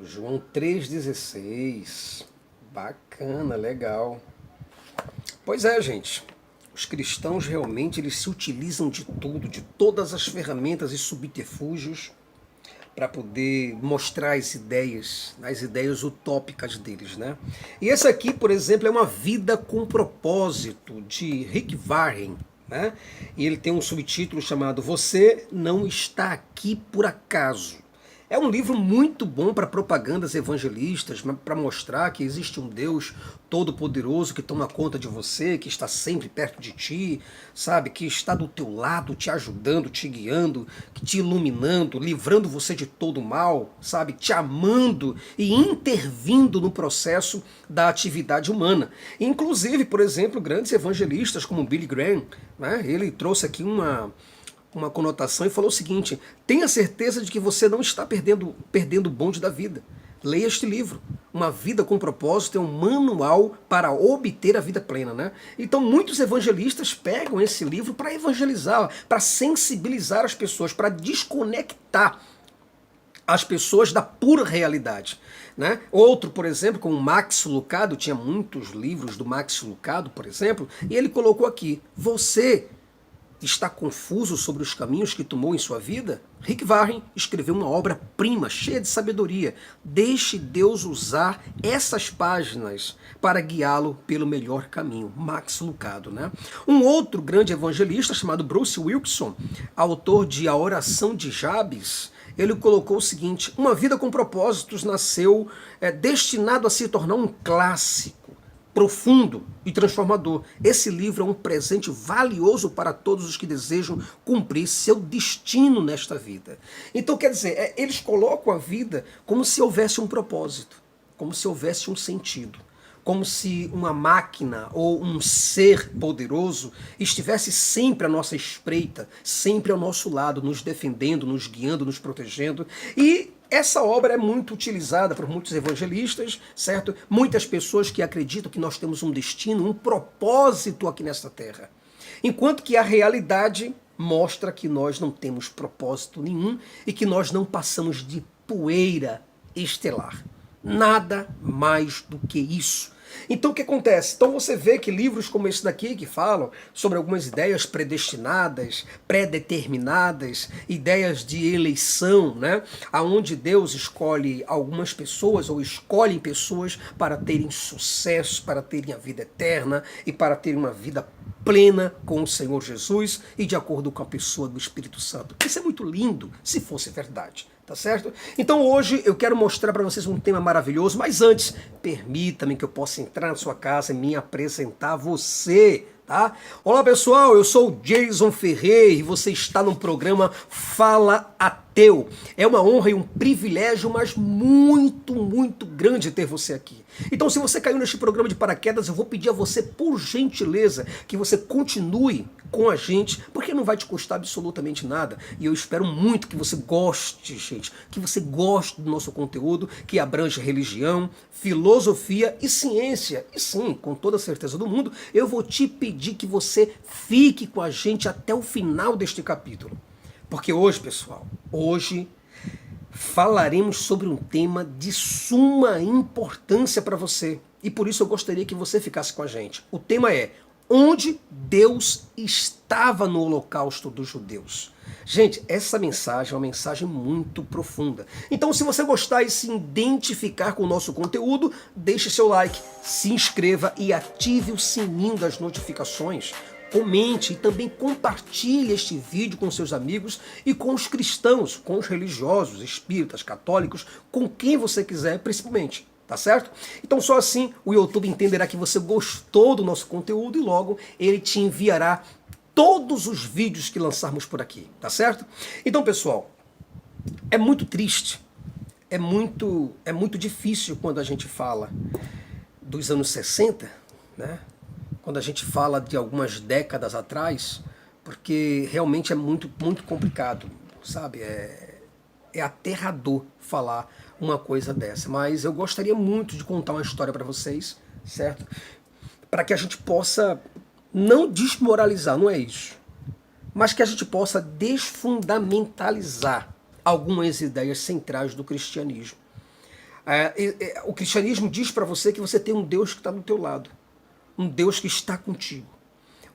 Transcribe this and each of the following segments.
João 3,16. Bacana, legal. Pois é, gente. Os cristãos realmente eles se utilizam de tudo, de todas as ferramentas e subterfúgios para poder mostrar as ideias utópicas deles, né? E esse aqui, por exemplo, é Uma Vida com Propósito, de Rick Warren, né? E ele tem um subtítulo chamado Você Não Está Aqui por Acaso. É um livro muito bom para propagandas evangelistas, para mostrar que existe um Deus todo-poderoso que toma conta de você, que está sempre perto de ti, sabe? Que está do teu lado, te ajudando, te guiando, te iluminando, livrando você de todo mal, sabe? Te amando e intervindo no processo da atividade humana. Inclusive, por exemplo, grandes evangelistas como Billy Graham, né? Ele trouxe aqui uma conotação e falou o seguinte: tenha certeza de que você não está perdendo o bonde da vida. Leia este livro. Uma Vida com Propósito é um manual para obter a vida plena, né? Então muitos evangelistas pegam esse livro para evangelizar, para sensibilizar as pessoas, para desconectar as pessoas da pura realidade, né? Outro, por exemplo, como Max Lucado, tinha muitos livros do Max Lucado, por exemplo, e ele colocou aqui: você está confuso sobre os caminhos que tomou em sua vida? Rick Warren escreveu uma obra-prima, cheia de sabedoria. Deixe Deus usar essas páginas para guiá-lo pelo melhor caminho. Max Lucado, né? Um outro grande evangelista chamado Bruce Wilkinson, autor de A Oração de Jabes, ele colocou o seguinte: Uma Vida com Propósitos nasceu destinado a se tornar um clássico profundo e transformador. Esse livro é um presente valioso para todos os que desejam cumprir seu destino nesta vida. Então, quer dizer, eles colocam a vida como se houvesse um propósito, como se houvesse um sentido, como se uma máquina ou um ser poderoso estivesse sempre à nossa espreita, sempre ao nosso lado, nos defendendo, nos guiando, nos protegendo. E essa obra é muito utilizada por muitos evangelistas, certo? Muitas pessoas que acreditam que nós temos um destino, um propósito aqui nesta terra. Enquanto que a realidade mostra que nós não temos propósito nenhum e que nós não passamos de poeira estelar. Nada mais do que isso. Então o que acontece? Então você vê que livros como esse daqui, que falam sobre algumas ideias predestinadas, predeterminadas, ideias de eleição, né? Onde Deus escolhe algumas pessoas ou escolhe pessoas para terem sucesso, para terem a vida eterna e para terem uma vida plena com o Senhor Jesus e de acordo com a pessoa do Espírito Santo. Isso é muito lindo, se fosse verdade. Tá certo? Então hoje eu quero mostrar para vocês um tema maravilhoso, mas antes, permita-me que eu possa entrar na sua casa e me apresentar a você, tá? Olá pessoal, eu sou o Jason Ferreira e você está no programa Fala Ateu. É uma honra e um privilégio, mas muito, muito grande ter você aqui. Então se você caiu neste programa de paraquedas, eu vou pedir a você, por gentileza, que você continue com a gente, porque não vai te custar absolutamente nada. E eu espero muito que você goste, gente, que você goste do nosso conteúdo, que abrange religião, filosofia e ciência. E sim, com toda a certeza do mundo, eu vou te pedir que você fique com a gente até o final deste capítulo. Porque hoje, pessoal, hoje falaremos sobre um tema de suma importância para você. E por isso eu gostaria que você ficasse com a gente. O tema é: onde Deus estava no holocausto dos judeus. Gente, essa mensagem é uma mensagem muito profunda. Então, se você gostar e se identificar com o nosso conteúdo, deixe seu like, se inscreva e ative o sininho das notificações. Comente e também compartilhe este vídeo com seus amigos e com os cristãos, com os religiosos, espíritas, católicos, com quem você quiser, principalmente. Tá certo? Então só assim o YouTube entenderá que você gostou do nosso conteúdo e logo ele te enviará todos os vídeos que lançarmos por aqui, tá certo? Então pessoal, é muito triste, é muito difícil quando a gente fala dos anos 60, né? Quando a gente fala de algumas décadas atrás, porque realmente é muito, muito complicado, sabe? É aterrador falar uma coisa dessa, mas eu gostaria muito de contar uma história para vocês, certo? Para que a gente possa não desmoralizar, não é isso, mas que a gente possa desfundamentalizar algumas ideias centrais do cristianismo. O cristianismo diz para você que você tem um Deus que está do teu lado, um Deus que está contigo,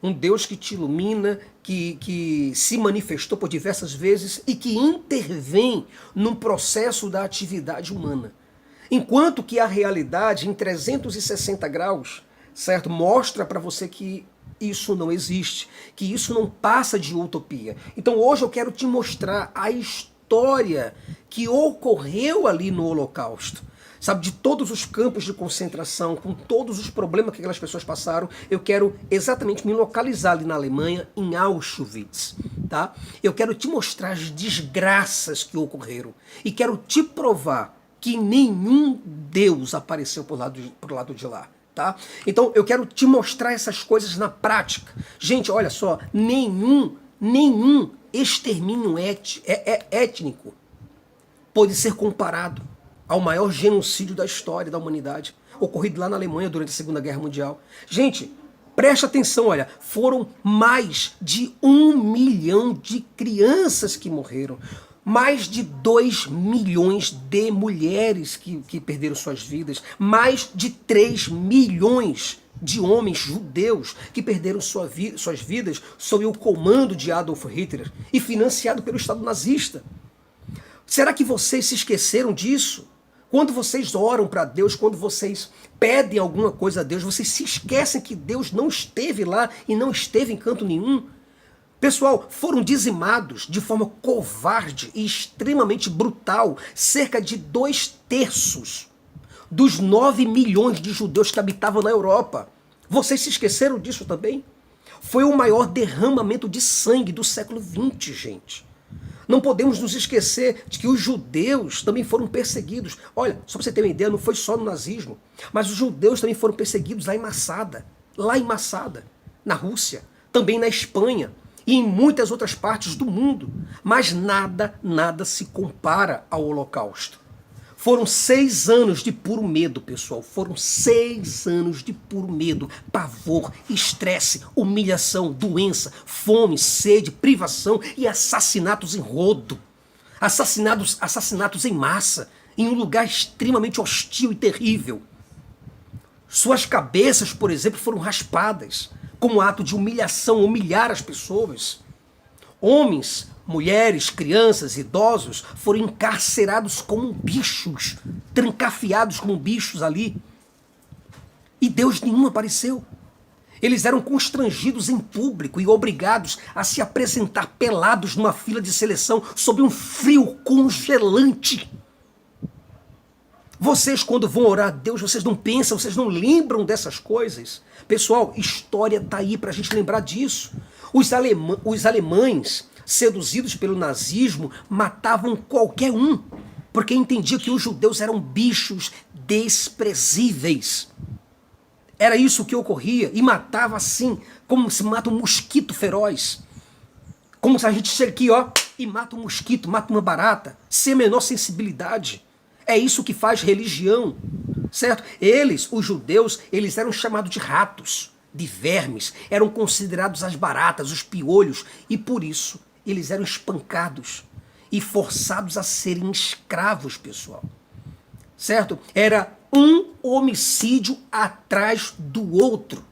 um Deus que te ilumina, que se manifestou por diversas vezes e que intervém no processo da atividade humana. Enquanto que a realidade, em 360 graus, certo, mostra para você que isso não existe, que isso não passa de utopia. Então hoje eu quero te mostrar a história que ocorreu ali no Holocausto. Sabe, de todos os campos de concentração, com todos os problemas que aquelas pessoas passaram, eu quero exatamente me localizar ali na Alemanha, em Auschwitz, tá? Eu quero te mostrar as desgraças que ocorreram e quero te provar que nenhum Deus apareceu por lado de lá, tá? Então eu quero te mostrar essas coisas na prática. Gente, olha só, nenhum extermínio étnico pode ser comparado ao maior genocídio da história da humanidade, ocorrido lá na Alemanha durante a Segunda Guerra Mundial. Gente, preste atenção, olha, foram mais de 1 milhão de crianças que morreram, mais de 2 milhões de mulheres que perderam suas vidas, mais de 3 milhões de homens judeus que perderam suas vidas sob o comando de Adolf Hitler e financiado pelo Estado nazista. Será que vocês se esqueceram disso? Quando vocês oram para Deus, quando vocês pedem alguma coisa a Deus, vocês se esquecem que Deus não esteve lá e não esteve em canto nenhum? Pessoal, foram dizimados de forma covarde e extremamente brutal cerca de 2/3 dos 9 milhões de judeus que habitavam na Europa. Vocês se esqueceram disso também? Foi o maior derramamento de sangue do século XX, gente. Não podemos nos esquecer de que os judeus também foram perseguidos. Olha, só para você ter uma ideia, não foi só no nazismo, mas os judeus também foram perseguidos lá em Massada, na Rússia, também na Espanha e em muitas outras partes do mundo. Mas nada se compara ao Holocausto. Foram 6 anos de puro medo, pessoal. Foram 6 anos de puro medo, pavor, estresse, humilhação, doença, fome, sede, privação e assassinatos em rodo. Assassinatos em massa, em um lugar extremamente hostil e terrível. Suas cabeças, por exemplo, foram raspadas, como ato de humilhação, humilhar as pessoas. Homens, mulheres, crianças, idosos foram encarcerados como bichos, trancafiados como bichos ali. E Deus nenhum apareceu. Eles eram constrangidos em público e obrigados a se apresentar pelados numa fila de seleção sob um frio congelante. Vocês, quando vão orar a Deus, vocês não pensam, vocês não lembram dessas coisas? Pessoal, história está aí para a gente lembrar disso. Os alemães, seduzidos pelo nazismo, matavam qualquer um, porque entendiam que os judeus eram bichos desprezíveis. Era isso que ocorria, e matava assim, como se mata um mosquito feroz. Como se a gente chega aqui, ó, e mata um mosquito, mata uma barata, sem a menor sensibilidade. É isso que faz religião, certo? Eles, os judeus, eles eram chamados de ratos, de vermes, eram considerados as baratas, os piolhos, e por isso eles eram espancados e forçados a serem escravos, pessoal. Certo? Era um homicídio atrás do outro,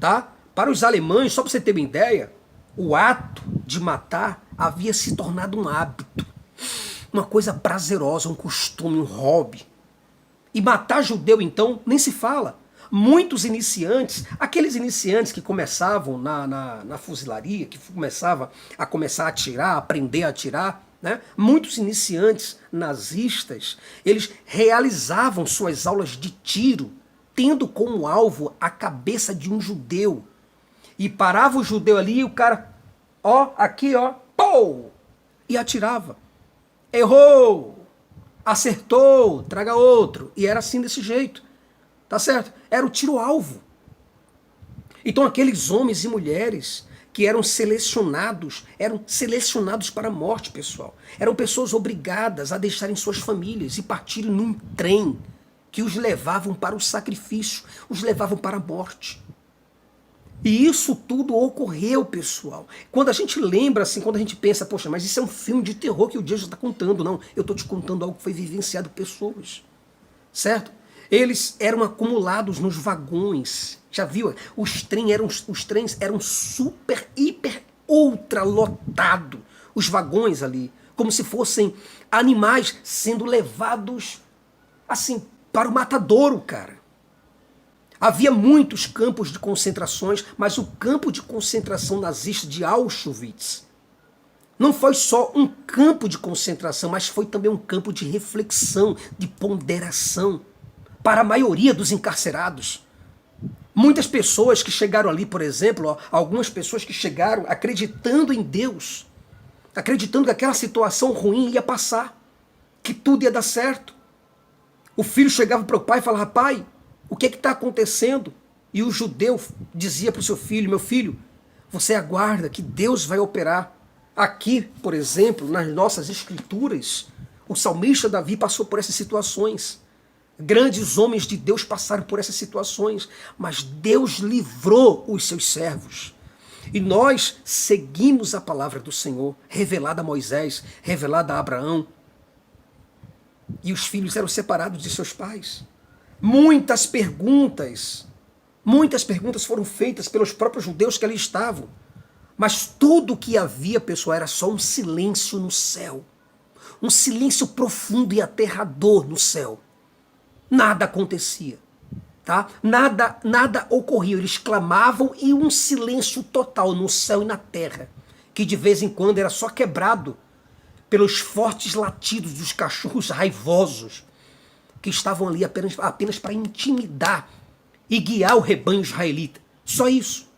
tá? Para os alemães, só para você ter uma ideia, o ato de matar havia se tornado um hábito, uma coisa prazerosa, um costume, um hobby. E matar judeu, então, nem se fala. Muitos iniciantes, aqueles iniciantes que começavam na fuzilaria, que começavam a atirar, a aprender a atirar, né? Muitos iniciantes nazistas, eles realizavam suas aulas de tiro, tendo como alvo a cabeça de um judeu. E parava o judeu ali e o cara, ó, aqui, ó, pô! E atirava. Errou! Acertou! Traga outro. E era assim desse jeito. Tá certo? Era o tiro-alvo. Então aqueles homens e mulheres que eram selecionados para a morte, pessoal. Eram pessoas obrigadas a deixarem suas famílias e partirem num trem que os levavam para o sacrifício, os levavam para a morte. E isso tudo ocorreu, pessoal. Quando a gente lembra, assim, quando a gente pensa, poxa, mas isso é um filme de terror que o Dias já está contando. Não, eu estou te contando algo que foi vivenciado por pessoas. certo? Eles eram acumulados nos vagões. Já viu? Os trens eram super, hiper, ultra lotados. Os vagões ali, como se fossem animais sendo levados assim para o matadouro, cara. Havia muitos campos de concentrações, mas o campo de concentração nazista de Auschwitz não foi só um campo de concentração, mas foi também um campo de reflexão, de ponderação para a maioria dos encarcerados. Muitas pessoas que chegaram ali, por exemplo, algumas pessoas que chegaram acreditando em Deus, acreditando que aquela situação ruim ia passar, que tudo ia dar certo. O filho chegava para o pai e falava: pai, o que está acontecendo? E o judeu dizia para o seu filho: meu filho, você aguarda que Deus vai operar. Aqui, por exemplo, nas nossas escrituras, o salmista Davi passou por essas situações. Grandes homens de Deus passaram por essas situações, mas Deus livrou os seus servos. E nós seguimos a palavra do Senhor, revelada a Moisés, revelada a Abraão. E os filhos eram separados de seus pais. Muitas perguntas foram feitas pelos próprios judeus que ali estavam. Mas tudo o que havia, pessoal, era só um silêncio no céu. Um silêncio profundo e aterrador no céu. Nada acontecia. Tá? Nada ocorria. Eles clamavam e um silêncio total no céu e na terra, que de vez em quando era só quebrado pelos fortes latidos dos cachorros raivosos que estavam ali apenas para intimidar e guiar o rebanho israelita. Só isso.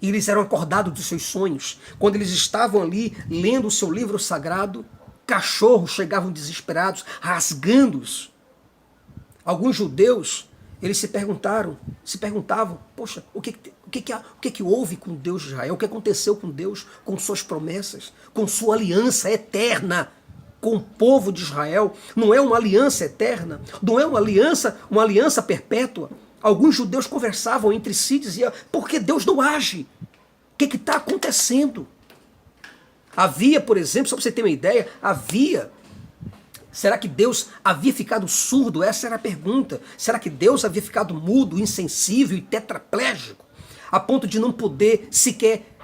E eles eram acordados dos seus sonhos. Quando eles estavam ali lendo o seu livro sagrado, cachorros chegavam desesperados, rasgando-os. Alguns judeus, eles se perguntavam: poxa, o que houve com Deus de Israel? O que aconteceu com Deus, com suas promessas, com sua aliança eterna com o povo de Israel? Não é uma aliança eterna? Não é uma aliança perpétua? Alguns judeus conversavam entre si e diziam: por que Deus não age? O que está acontecendo? Havia, por exemplo, só para você ter uma ideia, será que Deus havia ficado surdo? Essa era a pergunta. Será que Deus havia ficado mudo, insensível e tetraplégico, a ponto de não poder sequer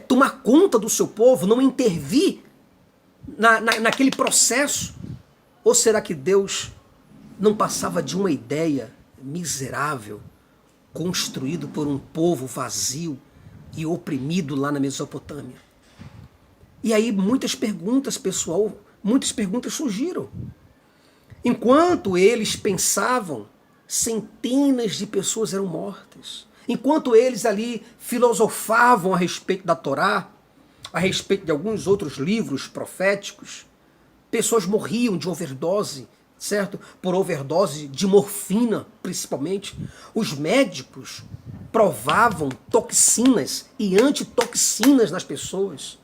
tomar conta do seu povo, não intervir naquele processo? Ou será que Deus não passava de uma ideia miserável, construído por um povo vazio e oprimido lá na Mesopotâmia? E aí muitas perguntas, pessoal, muitas perguntas surgiram. Enquanto eles pensavam, centenas de pessoas eram mortas. Enquanto eles ali filosofavam a respeito da Torá, a respeito de alguns outros livros proféticos, pessoas morriam de overdose, certo? Por overdose de morfina, principalmente. Os médicos provavam toxinas e antitoxinas nas pessoas.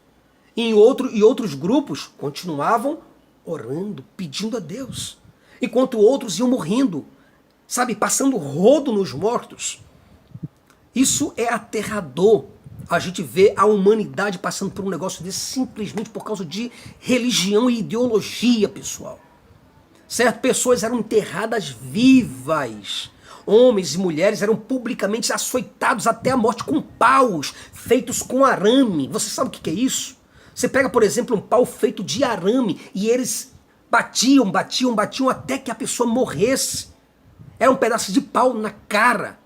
E outros grupos continuavam orando, pedindo a Deus. Enquanto outros iam morrendo, sabe, passando rodo nos mortos. Isso é aterrador. A gente vê a humanidade passando por um negócio desse simplesmente por causa de religião e ideologia, pessoal. Certo? Pessoas eram enterradas vivas. Homens e mulheres eram publicamente açoitados até a morte com paus feitos com arame. Você sabe o que é isso? Você pega, por exemplo, um pau feito de arame e eles batiam até que a pessoa morresse. Era um pedaço de pau na cara.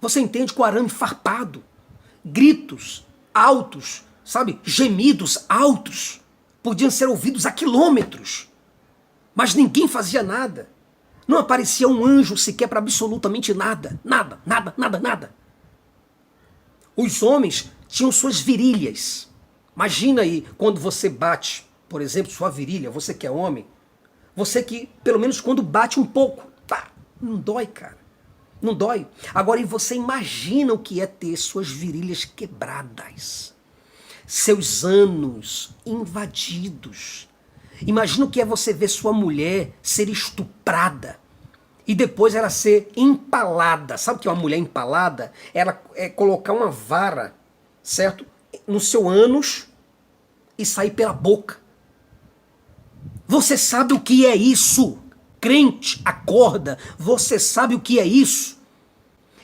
Você entende? Com arame farpado. Gritos altos, sabe? Gemidos altos. Podiam ser ouvidos a quilômetros. Mas ninguém fazia nada. Não aparecia um anjo sequer para absolutamente nada. Nada. Os homens tinham suas virilhas. Imagina aí, quando você bate, por exemplo, sua virilha, você que é homem, você que, pelo menos quando bate um pouco, tá, não dói, cara. Não dói. Agora, e você imagina o que é ter suas virilhas quebradas, seus ânus invadidos. Imagina o que é você ver sua mulher ser estuprada e depois ela ser empalada. Sabe o que é uma mulher empalada? Ela é colocar uma vara, certo? No seu ânus e sair pela boca. Você sabe o que é isso? crente, acorda, você sabe o que é isso?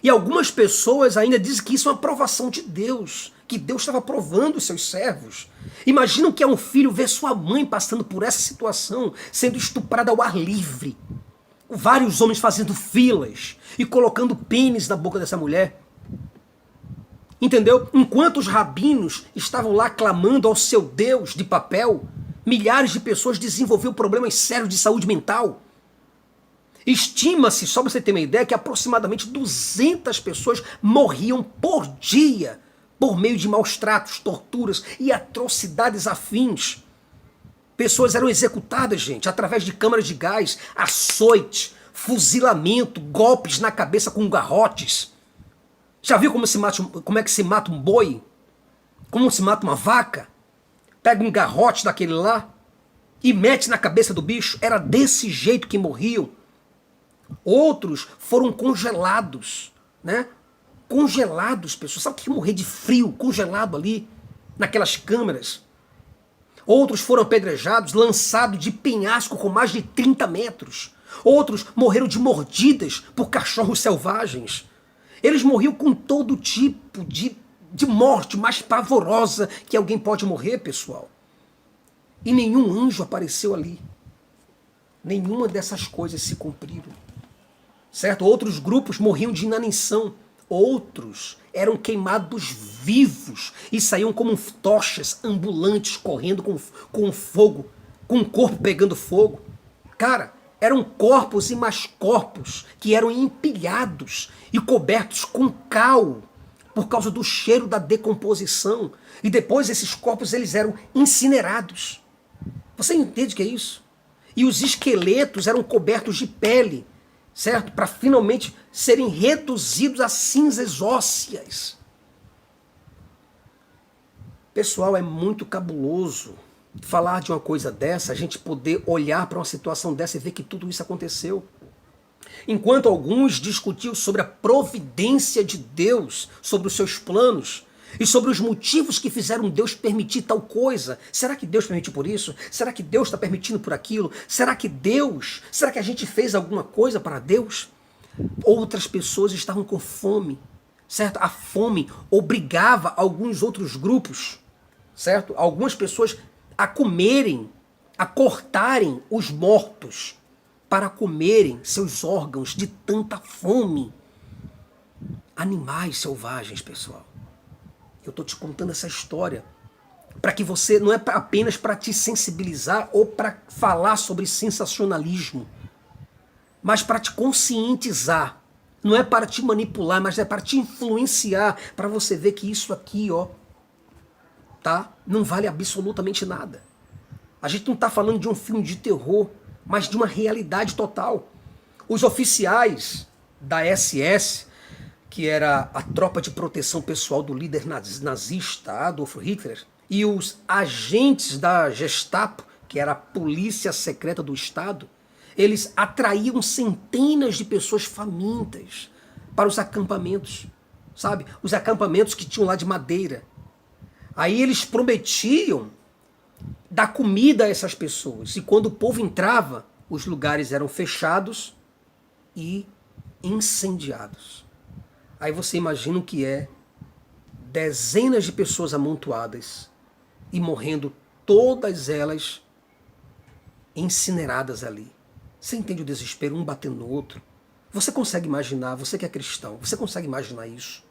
E algumas pessoas ainda dizem que isso é uma aprovação de Deus, que Deus estava provando os seus servos. Imaginam que é um filho ver sua mãe passando por essa situação, sendo estuprada ao ar livre. Vários homens fazendo filas e colocando pênis na boca dessa mulher. Entendeu? Enquanto os rabinos estavam lá clamando ao seu Deus de papel, milhares de pessoas desenvolveram problemas sérios de saúde mental. Estima-se, só para você ter uma ideia, que aproximadamente 200 pessoas morriam por dia por meio de maus tratos, torturas e atrocidades afins. Pessoas eram executadas, gente, através de câmaras de gás, açoite, fuzilamento, golpes na cabeça com garrotes. Já viu como é que se mata um boi? Como se mata uma vaca? Pega um garrote daquele lá e mete na cabeça do bicho. Era desse jeito que morriam. Outros foram congelados, né? Congelados, pessoas. Sabe o que é morrer de frio, congelado ali, naquelas câmeras? Outros foram apedrejados, lançados de penhasco com mais de 30 metros. Outros morreram de mordidas por cachorros selvagens. Eles morriam com todo tipo de morte mais pavorosa que alguém pode morrer, pessoal. E nenhum anjo apareceu ali. Nenhuma dessas coisas se cumpriram. Certo? Outros grupos morriam de inanição. Outros eram queimados vivos e saíam como tochas ambulantes correndo com fogo, com o corpo pegando fogo. Cara, eram corpos e mais corpos que eram empilhados e cobertos com cal por causa do cheiro da decomposição. E depois esses corpos eles eram incinerados. Você entende o que é isso? E os esqueletos eram cobertos de pele, certo? Para finalmente serem reduzidos a cinzas ósseas. Pessoal, é muito cabuloso falar de uma coisa dessa, a gente poder olhar para uma situação dessa e ver que tudo isso aconteceu. Enquanto alguns discutiam sobre a providência de Deus, sobre os seus planos, e sobre os motivos que fizeram Deus permitir tal coisa. Será que Deus permitiu por isso? Será que Deus está permitindo por aquilo? Será que a gente fez alguma coisa para Deus? Outras pessoas estavam com fome, certo? A fome obrigava alguns outros grupos, certo? Algumas pessoas a comerem, a cortarem os mortos para comerem seus órgãos de tanta fome. Animais selvagens, pessoal. Eu estou te contando essa história para que você, não é apenas para te sensibilizar ou para falar sobre sensacionalismo, mas para te conscientizar. Não é para te manipular, mas é para te influenciar, para você ver que isso aqui, ó, tá? Não vale absolutamente nada. A gente não está falando de um filme de terror, mas de uma realidade total. Os oficiais da SS, que era a tropa de proteção pessoal do líder nazista Adolf Hitler, e os agentes da Gestapo, que era a polícia secreta do Estado, eles atraíam centenas de pessoas famintas para os acampamentos, sabe? Os acampamentos que tinham lá de madeira. Aí eles prometiam dar comida a essas pessoas, e quando o povo entrava, os lugares eram fechados e incendiados. Aí você imagina o que é dezenas de pessoas amontoadas e morrendo todas elas incineradas ali. Você entende o desespero, um batendo no outro? Você consegue imaginar, você que é cristão, você consegue imaginar isso?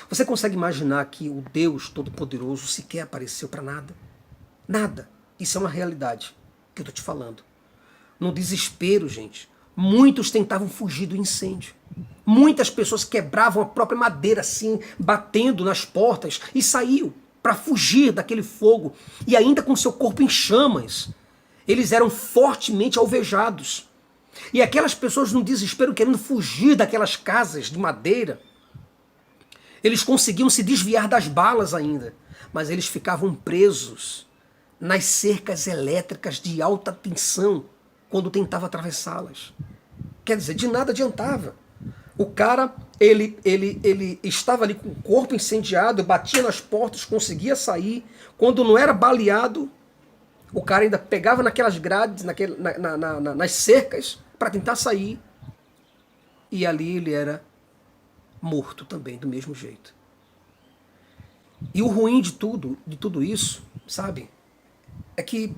Você consegue imaginar que o Deus Todo-Poderoso sequer apareceu para nada? Nada. Isso é uma realidade que eu estou te falando. No desespero, gente, muitos tentavam fugir do incêndio. Muitas pessoas quebravam a própria madeira assim, batendo nas portas e saíam para fugir daquele fogo. E ainda com seu corpo em chamas, eles eram fortemente alvejados. E aquelas pessoas no desespero querendo fugir daquelas casas de madeira, eles conseguiam se desviar das balas ainda, mas eles ficavam presos nas cercas elétricas de alta tensão quando tentava atravessá-las. Quer dizer, de nada adiantava. O cara, ele estava ali com o corpo incendiado, batia nas portas, conseguia sair. Quando não era baleado, O cara ainda pegava naquelas grades, nas cercas, para tentar sair. E ali ele era morto também, do mesmo jeito. E o ruim de tudo isso, sabe, é que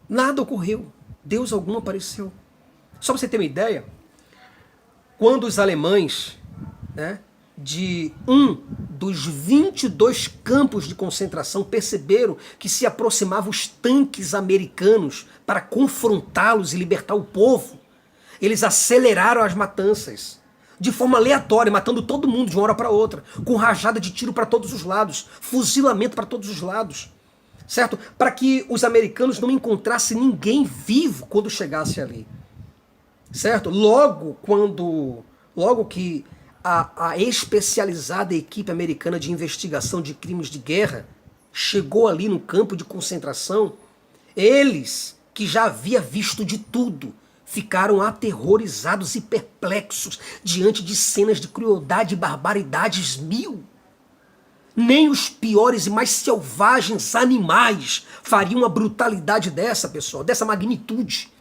nada ocorreu. Deus algum apareceu. Só para você ter uma ideia, quando os alemães, né, de um dos 22 campos de concentração perceberam que se aproximavam os tanques americanos para confrontá-los e libertar o povo, eles aceleraram as matanças de forma aleatória, matando todo mundo de uma hora para outra, com rajada de tiro para todos os lados, fuzilamento para todos os lados, certo? Para que os americanos não encontrassem ninguém vivo quando chegasse ali, certo? Logo que a especializada equipe americana de investigação de crimes de guerra chegou ali no campo de concentração, eles, que já havia visto de tudo, ficaram aterrorizados e perplexos diante de cenas de crueldade e barbaridades mil. Nem os piores e mais selvagens animais fariam uma brutalidade dessa, pessoal, dessa magnitude.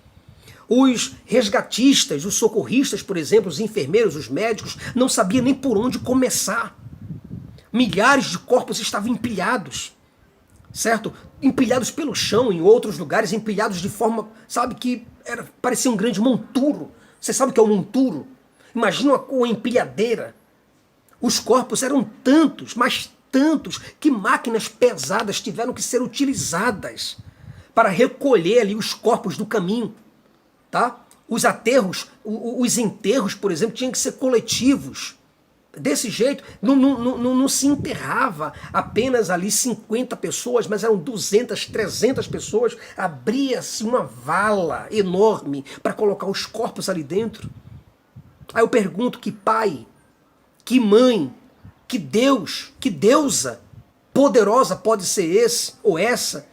Os resgatistas, os socorristas, por exemplo, os enfermeiros, os médicos, não sabiam nem por onde começar. Milhares de corpos estavam empilhados, certo? Empilhados pelo chão, em outros lugares, empilhados de forma, sabe, que parecia um grande monturo. Você sabe o que é um monturo? Imagina uma empilhadeira. Os corpos eram tantos, mas tantos, que máquinas pesadas tiveram que ser utilizadas para recolher ali os corpos do caminho. Tá? Os aterros, os enterros, por exemplo, tinham que ser coletivos. Desse jeito, não se enterrava apenas ali 50 pessoas, mas eram 200, 300 pessoas. Abria-se uma vala enorme para colocar os corpos ali dentro. Aí eu pergunto, que pai, que mãe, que Deus, que deusa poderosa pode ser esse ou essa,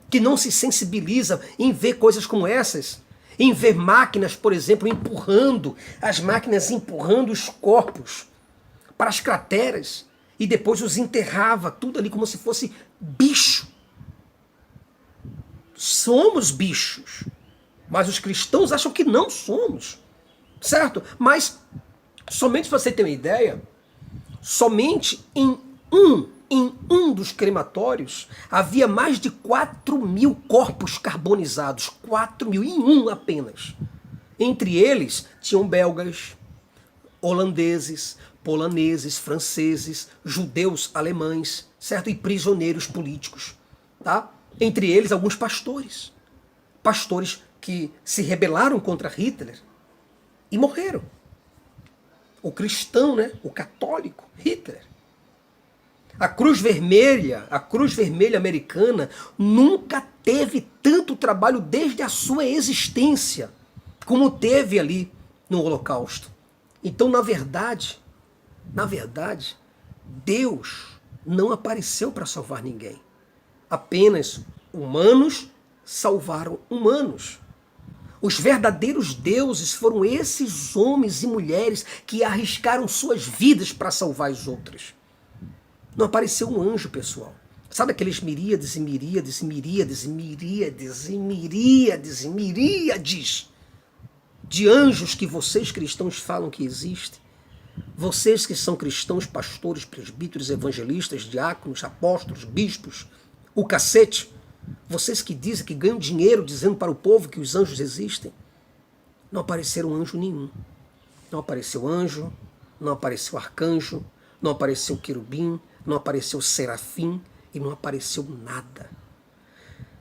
que não se sensibiliza em ver coisas como essas? Em ver máquinas, por exemplo, empurrando os corpos para as crateras e depois os enterrava, tudo ali como se fosse bicho. Somos bichos, mas os cristãos acham que não somos, certo? Mas, somente para você ter uma ideia, somente em um dos crematórios havia mais de 4.000 corpos carbonizados. 4.000, em um apenas. Entre eles tinham belgas, holandeses, poloneses, franceses, judeus, alemães, certo? E prisioneiros políticos. Tá? Entre eles alguns pastores. Pastores que se rebelaram contra Hitler e morreram. O cristão, né? O católico, Hitler. A Cruz Vermelha americana nunca teve tanto trabalho desde a sua existência como teve ali no Holocausto. Então, na verdade, Deus não apareceu para salvar ninguém. Apenas humanos salvaram humanos. Os verdadeiros deuses foram esses homens e mulheres que arriscaram suas vidas para salvar as outras. Não apareceu um anjo, pessoal. Sabe aqueles miríades e miríades e miríades e miríades e miríades e miríades de anjos que vocês cristãos falam que existem? Vocês que são cristãos, pastores, presbíteros, evangelistas, diáconos, apóstolos, bispos, o cacete, vocês que dizem que ganham dinheiro dizendo para o povo que os anjos existem, não apareceram anjo nenhum. Não apareceu anjo, não apareceu arcanjo, não apareceu querubim, não apareceu serafim e não apareceu nada.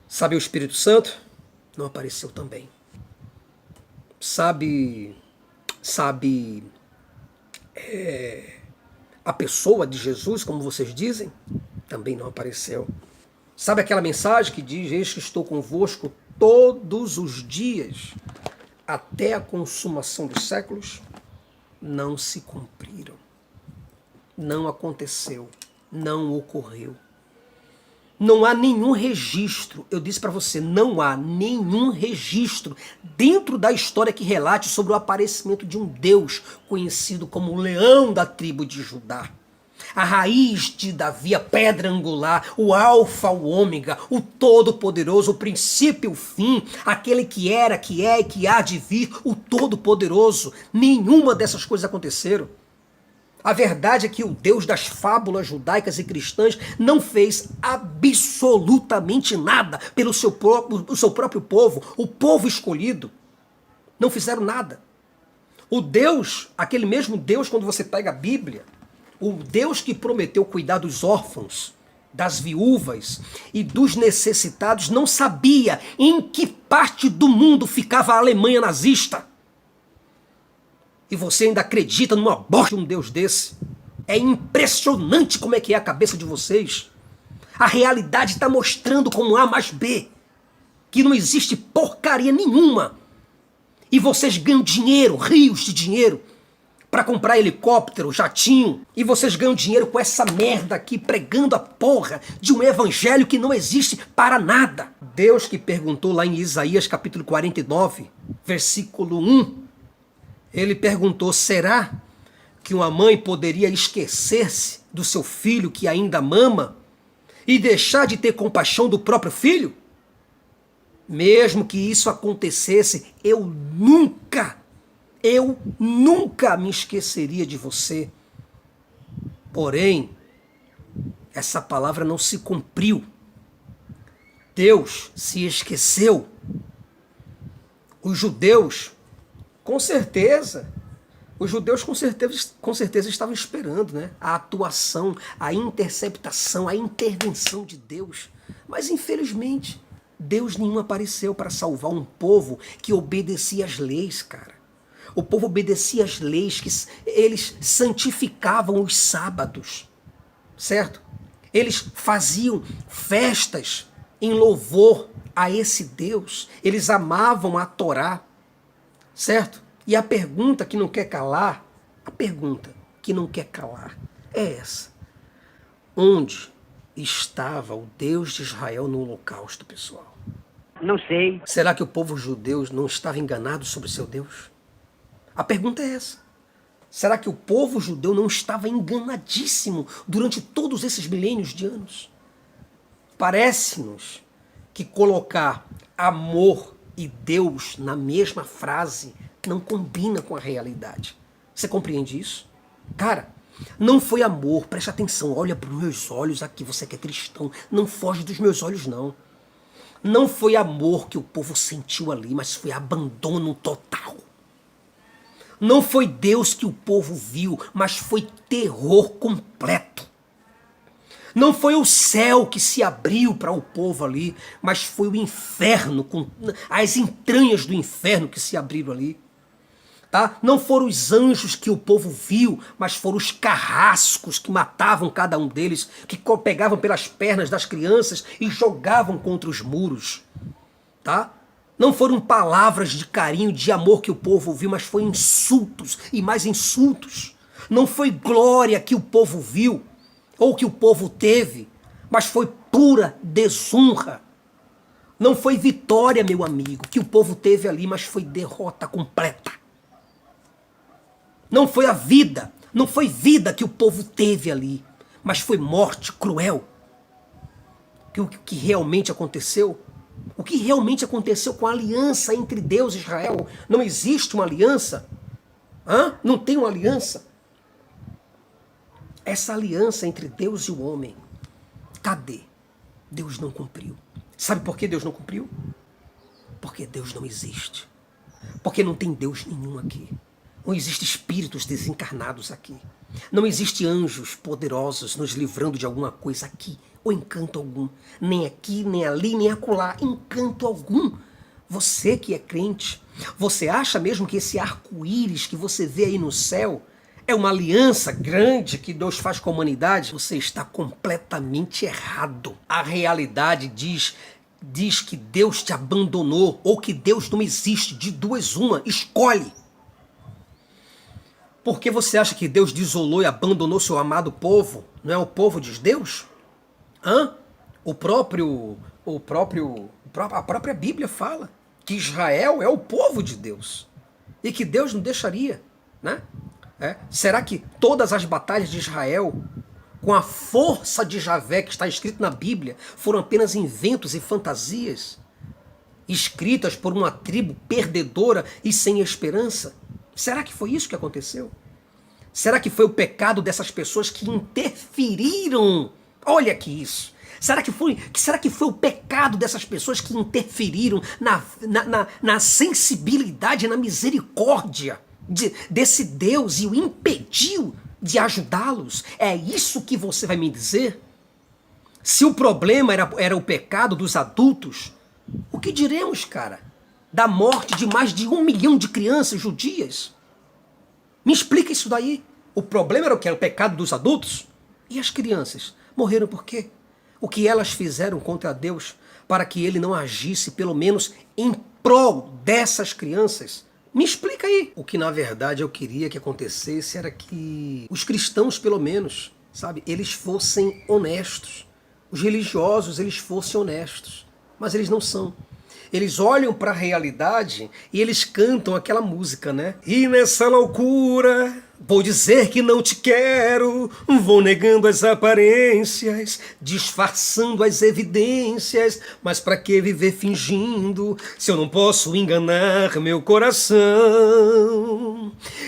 Sabe o Espírito Santo? Não apareceu também. Sabe a pessoa de Jesus, como vocês dizem? Também não apareceu. Sabe aquela mensagem que diz: eis que estou convosco todos os dias, até a consumação dos séculos? Não se cumpriram. Não aconteceu. Não ocorreu. Não há nenhum registro, eu disse para você, não há nenhum registro dentro da história que relate sobre o aparecimento de um Deus conhecido como o leão da tribo de Judá. a raiz de Davi, a pedra angular, o alfa, o ômega, o todo-poderoso, o princípio e o fim, aquele que era, que é e que há de vir, o todo-poderoso. Nenhuma dessas coisas aconteceram. A verdade é que o Deus das fábulas judaicas e cristãs não fez absolutamente nada pelo seu próprio povo, o povo escolhido. Não fizeram nada. O Deus, aquele mesmo Deus, quando você pega a Bíblia, o Deus que prometeu cuidar dos órfãos, das viúvas e dos necessitados, não sabia em que parte do mundo ficava a Alemanha nazista. E você ainda acredita numa bosta de um Deus desse? É impressionante como é que é a cabeça de vocês. A realidade está mostrando como A mais B, que não existe porcaria nenhuma. E vocês ganham dinheiro, rios de dinheiro, para comprar helicóptero, jatinho. E vocês ganham dinheiro com essa merda aqui, pregando a porra de um evangelho que não existe para nada. Deus que perguntou lá em Isaías capítulo 49, versículo 1, ele perguntou, será que uma mãe poderia esquecer-se do seu filho que ainda mama e deixar de ter compaixão do próprio filho? Mesmo que isso acontecesse, eu nunca me esqueceria de você. Porém, essa palavra não se cumpriu. Deus se esqueceu. Os judeus, com certeza estavam esperando, né? A atuação, a interceptação, a intervenção de Deus. Mas infelizmente, Deus nenhum apareceu para salvar um povo que obedecia às leis, cara. O povo obedecia às leis, que eles santificavam os sábados, certo? Eles faziam festas em louvor a esse Deus. Eles amavam a Torá, certo? E a pergunta que não quer calar, é essa. Onde estava o Deus de Israel no holocausto, pessoal? Não sei. Será que o povo judeu não estava enganado sobre seu Deus? A pergunta é essa. Será que o povo judeu não estava enganadíssimo durante todos esses milênios de anos? Parece-nos que colocar amor e Deus na mesma frase não combina com a realidade. Você compreende isso? Cara, não foi amor, preste atenção, olha para os meus olhos aqui, você que é cristão, não foge dos meus olhos não. Não foi amor que o povo sentiu ali, mas foi abandono total. Não foi Deus que o povo viu, mas foi terror completo. Não foi o céu que se abriu para o povo ali, mas foi o inferno, as entranhas do inferno que se abriram ali. Tá? Não foram os anjos que o povo viu, mas foram os carrascos que matavam cada um deles, que pegavam pelas pernas das crianças e jogavam contra os muros. Tá? Não foram palavras de carinho, de amor que o povo ouviu, mas foi insultos e mais insultos. Não foi glória que o povo viu ou que o povo teve, mas foi pura desonra. Não foi vitória, meu amigo, que o povo teve ali, mas foi derrota completa. Não foi a vida, não foi vida que o povo teve ali, mas foi morte cruel. O que realmente aconteceu? O que realmente aconteceu com a aliança entre Deus e Israel? Não existe uma aliança? Não tem uma aliança? Essa aliança entre Deus e o homem, cadê? Deus não cumpriu. Sabe por que Deus não cumpriu? Porque Deus não existe. Porque não tem Deus nenhum aqui. Não existe espíritos desencarnados aqui. Não existe anjos poderosos nos livrando de alguma coisa aqui, ou encanto algum. Nem aqui, nem ali, nem acolá. Encanto algum. Você que é crente, você acha mesmo que esse arco-íris que você vê aí no céu é uma aliança grande que Deus faz com a humanidade? Você está completamente errado. A realidade diz que Deus te abandonou, ou que Deus não existe. De duas uma, escolhe. Por que você acha que Deus desolou e abandonou seu amado povo? Não é o povo de Deus? A própria Bíblia fala que Israel é o povo de Deus e que Deus não deixaria, né? Será que todas as batalhas de Israel com a força de Javé que está escrito na Bíblia, foram apenas inventos e fantasias, escritas por uma tribo perdedora e sem esperança? Será que foi isso que aconteceu? Será que foi o pecado dessas pessoas que interferiram? Olha que isso. Será que foi o pecado dessas pessoas que interferiram na sensibilidade, na misericórdia desse Deus e o impediu de ajudá-los? É isso que você vai me dizer? Se o problema era o pecado dos adultos, o que diremos, cara, da morte de mais de 1 milhão de crianças judias? Me explica isso daí. O problema era o que? Era o pecado dos adultos? E as crianças? Morreram por quê? O que elas fizeram contra Deus para que ele não agisse, pelo menos, em prol dessas crianças? Me explica aí. O que, na verdade, eu queria que acontecesse era que os cristãos, pelo menos, sabe, eles fossem honestos. Os religiosos, eles fossem honestos. Mas eles não são. Eles olham para a realidade e eles cantam aquela música, né? E nessa loucura, vou dizer que não te quero, vou negando as aparências, disfarçando as evidências, mas para que viver fingindo, se eu não posso enganar meu coração?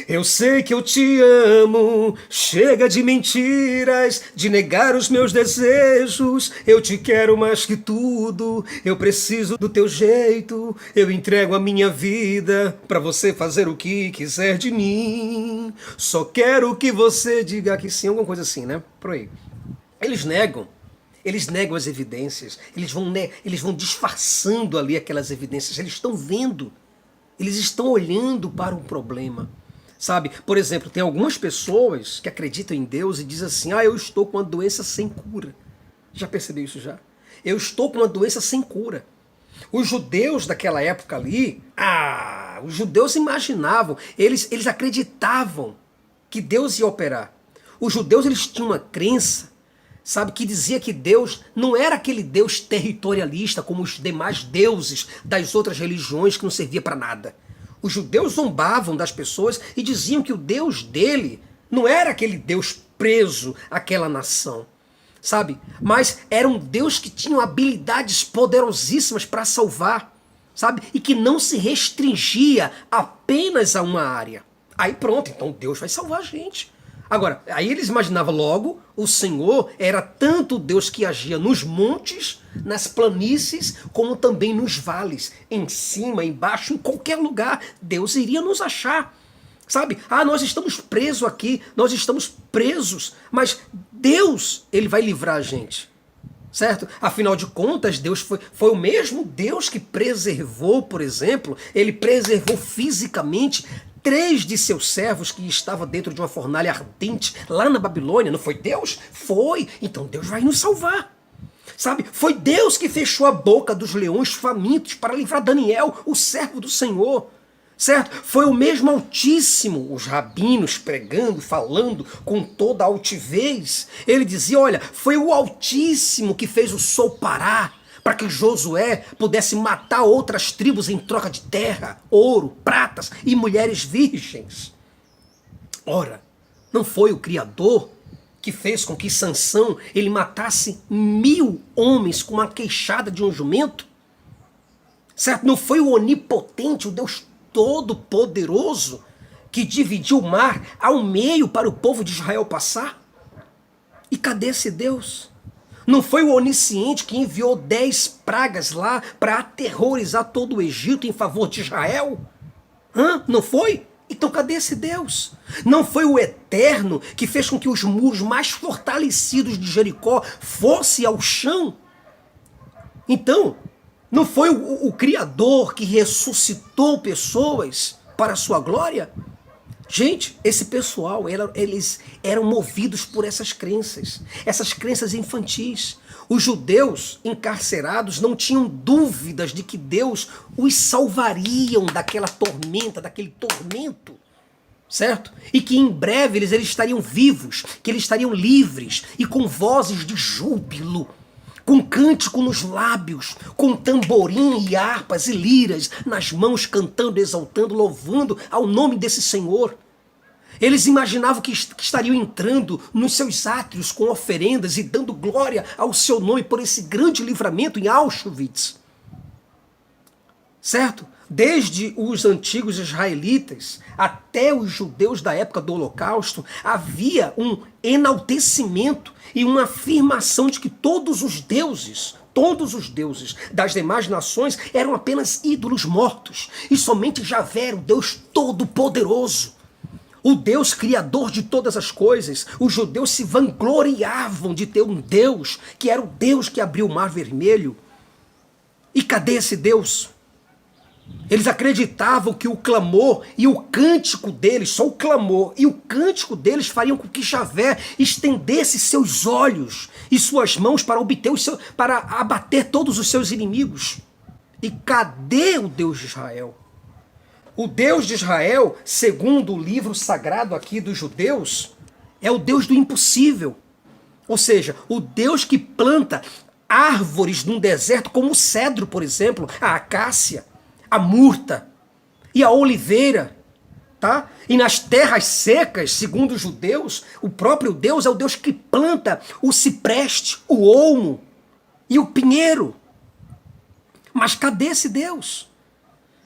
Eu sei que eu te amo, chega de mentiras, de negar os meus desejos, eu te quero mais que tudo, eu preciso do teu jeito, eu entrego a minha vida para você fazer o que quiser de mim. Só quero que você diga que sim, alguma coisa assim, né? Por aí. Eles negam as evidências, eles vão disfarçando ali aquelas evidências, eles estão vendo, eles estão olhando para um problema, sabe? Por exemplo, tem algumas pessoas que acreditam em Deus e dizem assim, eu estou com uma doença sem cura. Já percebeu isso já? Eu estou com uma doença sem cura. Os judeus daquela época ali, os judeus imaginavam, eles acreditavam que Deus ia operar. Os judeus, eles tinham uma crença, sabe, que dizia que Deus não era aquele Deus territorialista como os demais deuses das outras religiões que não servia para nada. Os judeus zombavam das pessoas e diziam que o Deus dele não era aquele Deus preso àquela nação, sabe? Mas era um Deus que tinha habilidades poderosíssimas para salvar, sabe? E que não se restringia apenas a uma área. Aí pronto, então Deus vai salvar a gente. Agora, aí eles imaginavam logo, o Senhor era tanto o Deus que agia nos montes, nas planícies, como também nos vales, em cima, embaixo, em qualquer lugar, Deus iria nos achar. Sabe? Nós estamos presos aqui, nós estamos presos, mas Deus, ele vai livrar a gente. Certo? Afinal de contas, Deus foi o mesmo Deus que preservou, por exemplo, ele preservou fisicamente 3 de seus servos que estavam dentro de uma fornalha ardente lá na Babilônia. Não foi Deus? Foi. Então Deus vai nos salvar. Sabe? Foi Deus que fechou a boca dos leões famintos para livrar Daniel, o servo do Senhor. Certo? Foi o mesmo Altíssimo, os rabinos pregando, falando com toda a altivez. Ele dizia, olha, foi o Altíssimo que fez o sol parar para que Josué pudesse matar outras tribos em troca de terra, ouro, pratas e mulheres virgens. Ora, não foi o Criador que fez com que Sansão ele matasse 1000 homens com uma queixada de um jumento? Certo? Não foi o onipotente, o Deus Todo-Poderoso, que dividiu o mar ao meio para o povo de Israel passar? E cadê esse Deus? Não foi o onisciente que enviou 10 pragas lá para aterrorizar todo o Egito em favor de Israel? Não foi? Então cadê esse Deus? Não foi o Eterno que fez com que os muros mais fortalecidos de Jericó fossem ao chão? Então, não foi o Criador que ressuscitou pessoas para a sua glória? Gente, esse pessoal, eles eram movidos por essas crenças infantis. Os judeus encarcerados não tinham dúvidas de que Deus os salvariam daquela tormenta, daquele tormento, certo? E que em breve eles estariam vivos, que eles estariam livres e com vozes de júbilo, com cântico nos lábios, com tamborim e harpas e liras nas mãos, cantando, exaltando, louvando ao nome desse Senhor. Eles imaginavam que estariam entrando nos seus átrios com oferendas e dando glória ao seu nome por esse grande livramento em Auschwitz. Certo? Desde os antigos israelitas até os judeus da época do Holocausto, havia um enaltecimento e uma afirmação de que todos os deuses das demais nações eram apenas ídolos mortos. E somente Javé era o Deus Todo-Poderoso, o Deus criador de todas as coisas. Os judeus se vangloriavam de ter um Deus que era o Deus que abriu o Mar Vermelho. E cadê esse Deus? Eles acreditavam que o clamor e o cântico deles, só o clamor e o cântico deles fariam com que Javé estendesse seus olhos e suas mãos para para abater todos os seus inimigos. E cadê o Deus de Israel? O Deus de Israel, segundo o livro sagrado aqui dos judeus, é o Deus do impossível. Ou seja, o Deus que planta árvores num deserto como o cedro, por exemplo, a acácia, a murta e a oliveira, tá? E nas terras secas, segundo os judeus, o próprio Deus é o Deus que planta o cipreste, o olmo e o pinheiro. Mas cadê esse Deus?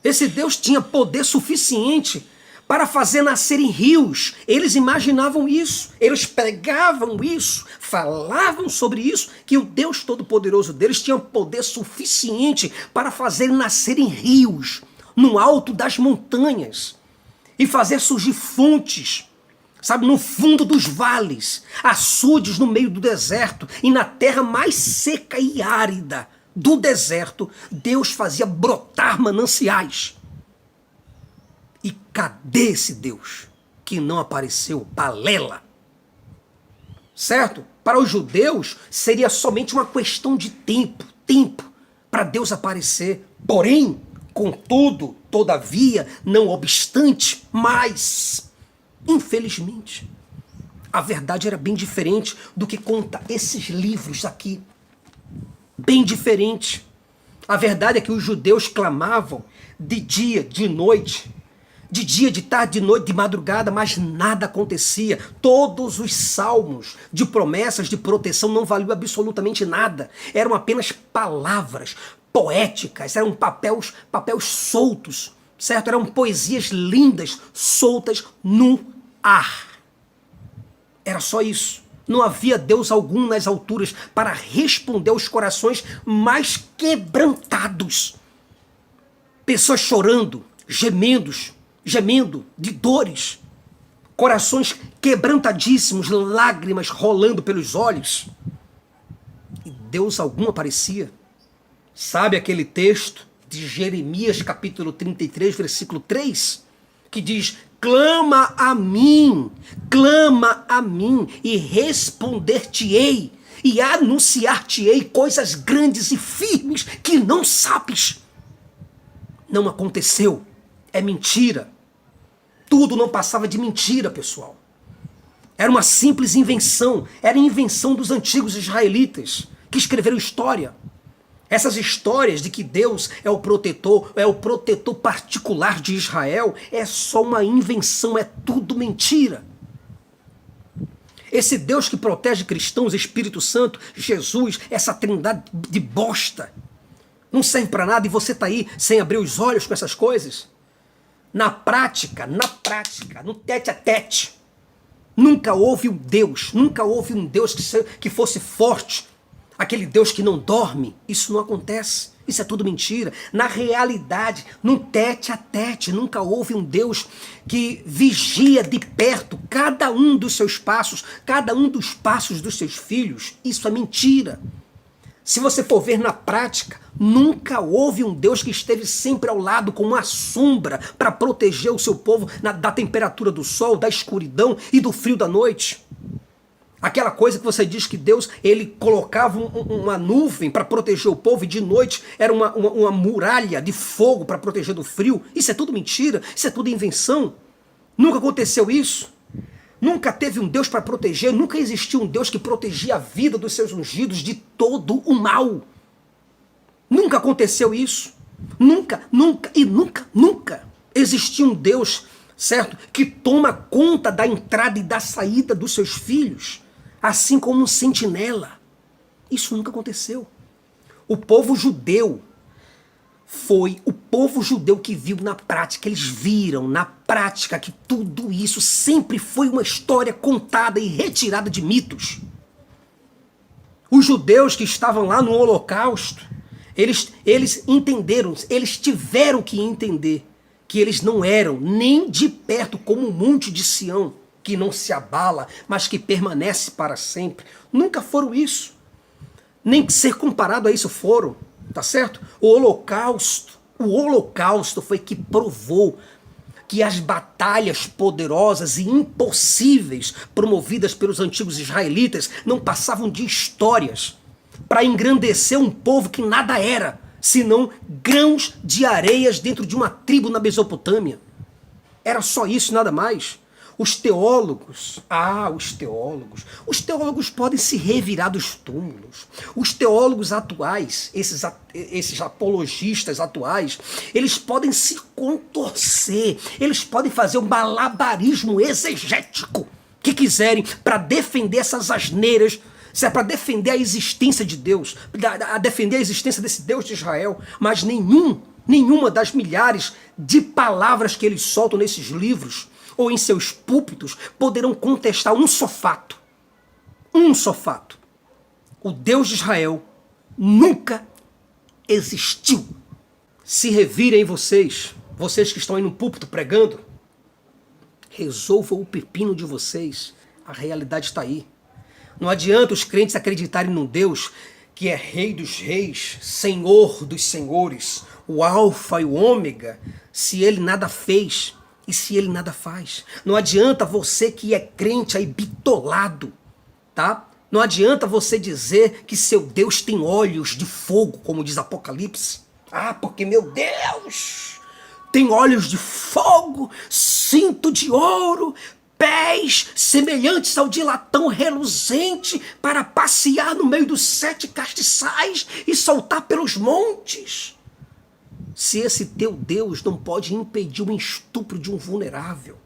Esse Deus tinha poder suficiente para fazer nascerem rios. Eles imaginavam isso, eles pregavam isso, falavam sobre isso, que o Deus Todo-Poderoso deles tinha poder suficiente para fazer nascerem rios no alto das montanhas e fazer surgir fontes, sabe, no fundo dos vales, açudes no meio do deserto e na terra mais seca e árida do deserto, Deus fazia brotar mananciais. E cadê esse Deus que não apareceu? Balela. Certo? Para os judeus seria somente uma questão de tempo para Deus aparecer. Porém, contudo, todavia, não obstante, mas, infelizmente, a verdade era bem diferente do que conta esses livros aqui. Bem diferente. A verdade é que os judeus clamavam de dia, de noite, de dia, de tarde, de noite, de madrugada, mas nada acontecia. Todos os salmos de promessas de proteção não valiam absolutamente nada. Eram apenas palavras poéticas, eram papéis soltos, certo? Eram poesias lindas, soltas no ar. Era só isso. Não havia Deus algum nas alturas para responder aos corações mais quebrantados. Pessoas chorando, gemendo de dores, corações quebrantadíssimos, lágrimas rolando pelos olhos. E Deus algum aparecia. Sabe aquele texto de Jeremias capítulo 33, versículo 3, que diz: clama a mim, e responder-te-ei, e anunciar-te-ei coisas grandes e firmes que não sabes. Não aconteceu. É mentira. Tudo não passava de mentira, pessoal. Era uma simples invenção. Era a invenção dos antigos israelitas que escreveram história. Essas histórias de que Deus é o protetor particular de Israel, é só uma invenção, é tudo mentira. Esse Deus que protege cristãos, Espírito Santo, Jesus, essa trindade de bosta, não serve para nada e você está aí sem abrir os olhos com essas coisas? Na prática, no tete a tete, nunca houve um Deus que fosse forte, aquele Deus que não dorme. Isso não acontece, isso é tudo mentira. Na realidade, no tete a tete, nunca houve um Deus que vigia de perto cada um dos seus passos, cada um dos passos dos seus filhos. Isso é mentira. Se você for ver na prática, nunca houve um Deus que esteve sempre ao lado com uma sombra para proteger o seu povo da temperatura do sol, da escuridão e do frio da noite. Aquela coisa que você diz que Deus ele colocava uma nuvem para proteger o povo e de noite era uma muralha de fogo para proteger do frio. Isso é tudo mentira, isso é tudo invenção. Nunca aconteceu isso. Nunca teve um Deus para proteger, nunca existiu um Deus que protegia a vida dos seus ungidos de todo o mal. Nunca aconteceu isso. Nunca existiu um Deus, certo? Que toma conta da entrada e da saída dos seus filhos, assim como um sentinela. Isso nunca aconteceu. O povo judeu foi o povo judeu que viu na prática, eles viram na prática que tudo isso sempre foi uma história contada e retirada de mitos. Os judeus que estavam lá no Holocausto, eles entenderam, eles tiveram que entender que eles não eram nem de perto como o Monte de Sião, que não se abala, mas que permanece para sempre. Nunca foram isso. Nem ser comparado a isso foram. Tá certo? O Holocausto foi que provou que as batalhas poderosas e impossíveis promovidas pelos antigos israelitas não passavam de histórias para engrandecer um povo que nada era, senão grãos de areias dentro de uma tribo na Mesopotâmia. Era só isso, nada mais. Os teólogos podem se revirar dos túmulos. Os teólogos atuais, esses apologistas atuais, eles podem se contorcer, eles podem fazer um malabarismo exegético que quiserem para defender essas asneiras, se é para defender a existência de Deus, a defender a existência desse Deus de Israel, mas nenhuma das milhares de palavras que eles soltam nesses livros ou em seus púlpitos poderão contestar um só fato. Um só fato. O Deus de Israel nunca existiu. Se revirem vocês que estão aí no púlpito pregando, resolvam o pepino de vocês. A realidade está aí. Não adianta os crentes acreditarem num Deus que é Rei dos Reis, Senhor dos Senhores, o Alfa e o Ômega, se ele nada fez e se ele nada faz. Não adianta você que é crente aí bitolado, tá? Não adianta você dizer que seu Deus tem olhos de fogo, como diz Apocalipse. Ah, porque meu Deus tem olhos de fogo, cinto de ouro, pés semelhantes ao de latão reluzente para passear no meio dos 7 castiçais e saltar pelos montes. Se esse teu Deus não pode impedir o estupro de um vulnerável,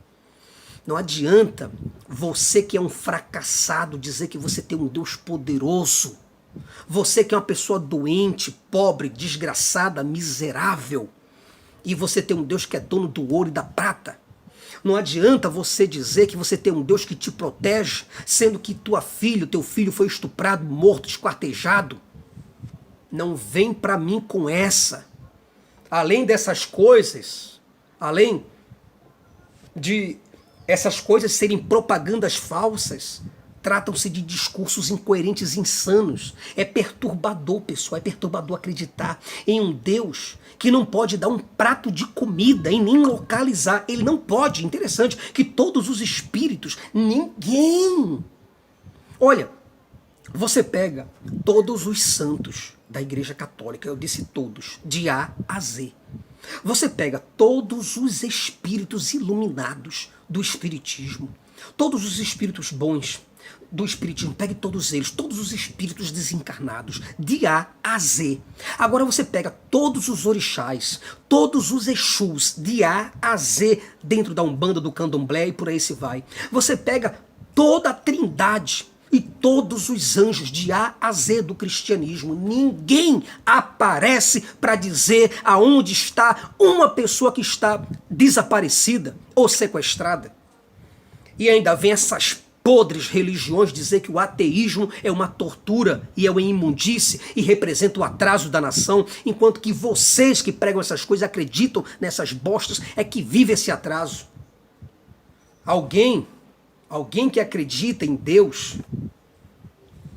não adianta você que é um fracassado dizer que você tem um Deus poderoso. Você que é uma pessoa doente, pobre, desgraçada, miserável, e você tem um Deus que é dono do ouro e da prata. Não adianta você dizer que você tem um Deus que te protege, sendo que teu filho foi estuprado, morto, esquartejado. Não vem para mim com essa. Além dessas coisas, além de essas coisas serem propagandas falsas, tratam-se de discursos incoerentes e insanos. É perturbador, pessoal, é perturbador acreditar em um Deus que não pode dar um prato de comida e nem localizar. Ele não pode. Interessante que todos os espíritos, ninguém... Olha, você pega todos os santos da Igreja Católica, eu disse todos, de A a Z. Você pega todos os espíritos iluminados do Espiritismo, todos os espíritos bons do Espiritismo, pegue todos eles, todos os espíritos desencarnados, de A a Z. Agora você pega todos os orixás, todos os Exus, de A a Z, dentro da Umbanda, do Candomblé e por aí se vai. Você pega toda a Trindade e todos os anjos, de A a Z do cristianismo. Ninguém aparece para dizer aonde está uma pessoa que está desaparecida ou sequestrada. E ainda vem essas podres religiões dizer que o ateísmo é uma tortura e é uma imundície e representa o atraso da nação, enquanto que vocês que pregam essas coisas, acreditam nessas bostas, é que vive esse atraso. Alguém que acredita em Deus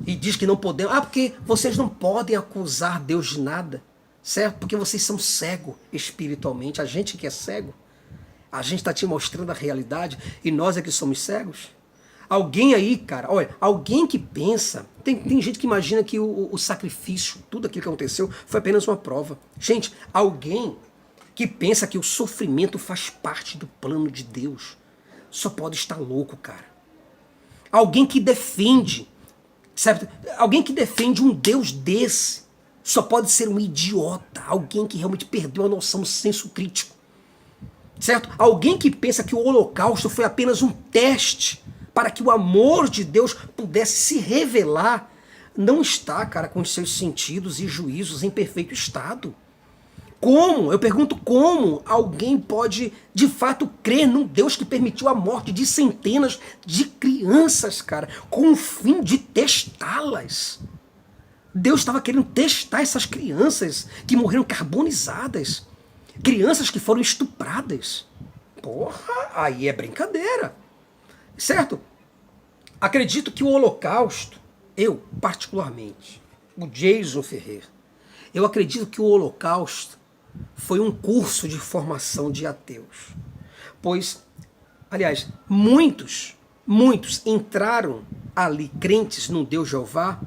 e diz que não podemos, porque vocês não podem acusar Deus de nada, certo? Porque vocês são cegos espiritualmente. A gente que é cego, a gente está te mostrando a realidade e nós é que somos cegos. Alguém aí, cara, olha, alguém que pensa, tem gente que imagina que o sacrifício, tudo aquilo que aconteceu, foi apenas uma prova. Gente, alguém que pensa que o sofrimento faz parte do plano de Deus, só pode estar louco, cara. Alguém que defende, sabe? Alguém que defende um Deus desse, só pode ser um idiota. Alguém que realmente perdeu a noção do senso crítico. certo? Alguém que pensa que o Holocausto foi apenas um teste para que o amor de Deus pudesse se revelar, não está, cara, com os seus sentidos e juízos em perfeito estado. Como? Eu pergunto como alguém pode de fato crer num Deus que permitiu a morte de centenas de crianças, cara, com o fim de testá-las. Deus estava querendo testar essas crianças que morreram carbonizadas, crianças que foram estupradas. Porra, aí é brincadeira, certo? Acredito que o Holocausto, eu particularmente, o Jason Ferrer, eu acredito que o Holocausto foi um curso de formação de ateus. Pois, aliás, muitos entraram ali crentes num Deus Jeová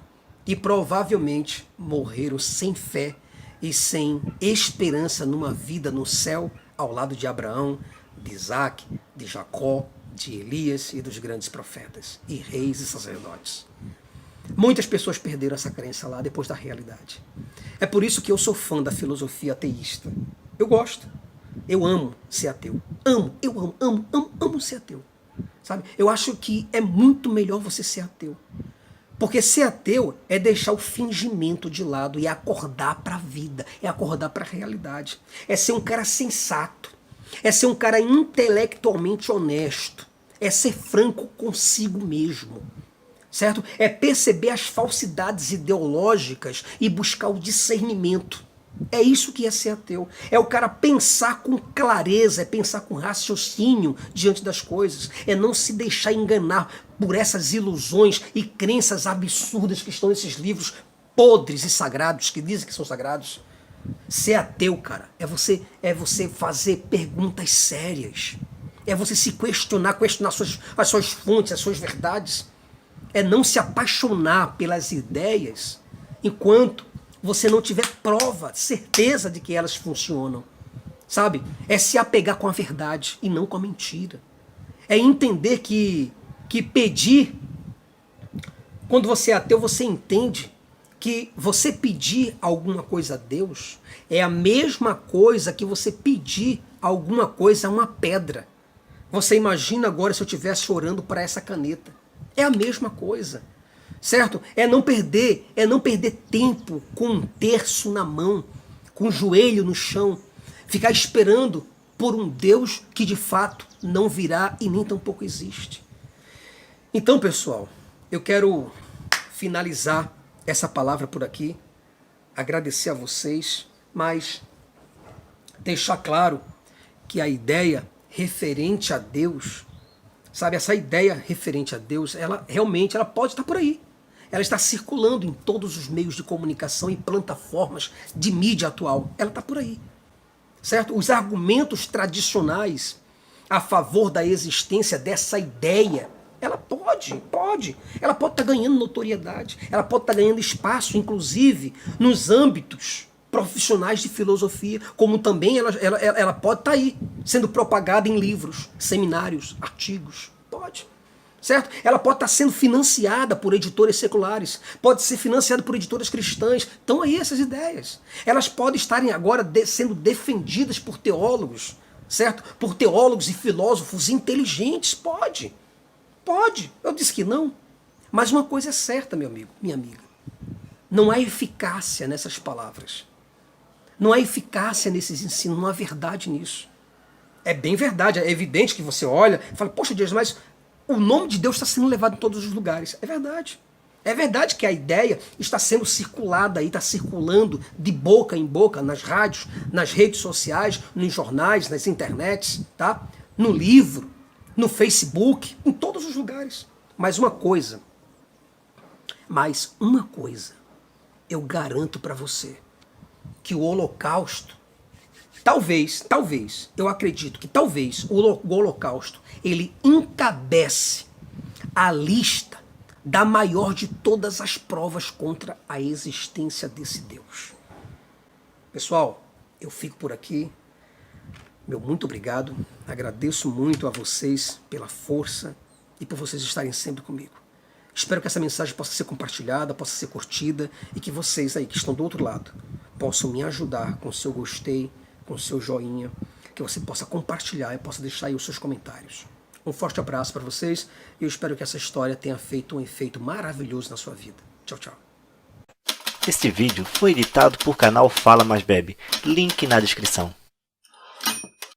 e provavelmente morreram sem fé e sem esperança numa vida no céu ao lado de Abraão, de Isaac, de Jacó, de Elias e dos grandes profetas, e reis e sacerdotes. Muitas pessoas perderam essa crença lá depois da realidade. É por isso que eu sou fã da filosofia ateísta. Eu gosto. Eu amo ser ateu. Amo ser ateu. Sabe? Eu acho que é muito melhor você ser ateu. Porque ser ateu é deixar o fingimento de lado e acordar para a vida, é acordar para a realidade. É ser um cara sensato. É ser um cara intelectualmente honesto. É ser franco consigo mesmo. Certo? É perceber as falsidades ideológicas e buscar o discernimento. É isso que é ser ateu. É o cara pensar com clareza, é pensar com raciocínio diante das coisas. É não se deixar enganar por essas ilusões e crenças absurdas que estão nesses livros podres e sagrados, que dizem que são sagrados. Ser ateu, cara, é você fazer perguntas sérias. É você se questionar as suas fontes, as suas verdades. É não se apaixonar pelas ideias enquanto você não tiver prova, certeza de que elas funcionam. Sabe? É se apegar com a verdade e não com a mentira. É entender que pedir, quando você é ateu, você entende que você pedir alguma coisa a Deus é a mesma coisa que você pedir alguma coisa a uma pedra. Você imagina agora se eu estivesse orando para essa caneta. É a mesma coisa, certo? É não perder tempo com um terço na mão, com o joelho no chão, ficar esperando por um Deus que de fato não virá e nem tampouco existe. Então, pessoal, eu quero finalizar essa palavra por aqui, agradecer a vocês, mas deixar claro que a ideia referente a Deus, sabe, essa ideia referente a Deus, ela realmente pode estar por aí. Ela está circulando em todos os meios de comunicação e plataformas de mídia atual. Ela está por aí. Certo? Os argumentos tradicionais a favor da existência dessa ideia, ela pode. Ela pode estar ganhando notoriedade. Ela pode estar ganhando espaço, inclusive, nos âmbitos profissionais de filosofia, como também ela pode estar aí, sendo propagada em livros, seminários, artigos. Pode. Certo? Ela pode estar sendo financiada por editoras seculares, pode ser financiada por editoras cristãs. Estão aí essas ideias. Elas podem estarem agora sendo defendidas por teólogos, certo? Por teólogos e filósofos inteligentes. Pode. Eu disse que não. Mas uma coisa é certa, meu amigo, minha amiga. Não há eficácia nessas palavras. Não há eficácia nesses ensinos, não há verdade nisso. É bem verdade, é evidente que você olha e fala, poxa Deus, mas o nome de Deus está sendo levado em todos os lugares. É verdade. É verdade que a ideia está sendo circulada aí, está circulando de boca em boca, nas rádios, nas redes sociais, nos jornais, nas internets, tá? No livro, no Facebook, em todos os lugares. Mas uma coisa eu garanto para você, que o Holocausto, talvez, eu acredito que talvez o Holocausto, ele encabece a lista da maior de todas as provas contra a existência desse Deus. Pessoal, eu fico por aqui. Meu muito obrigado. Agradeço muito a vocês pela força e por vocês estarem sempre comigo. Espero que essa mensagem possa ser compartilhada, possa ser curtida e que vocês aí que estão do outro lado possam me ajudar com o seu gostei, com o seu joinha, que você possa compartilhar e possa deixar aí os seus comentários. Um forte abraço para vocês e eu espero que essa história tenha feito um efeito maravilhoso na sua vida. Tchau, tchau. Este vídeo foi editado por canal Fala Mais Bebe, link na descrição.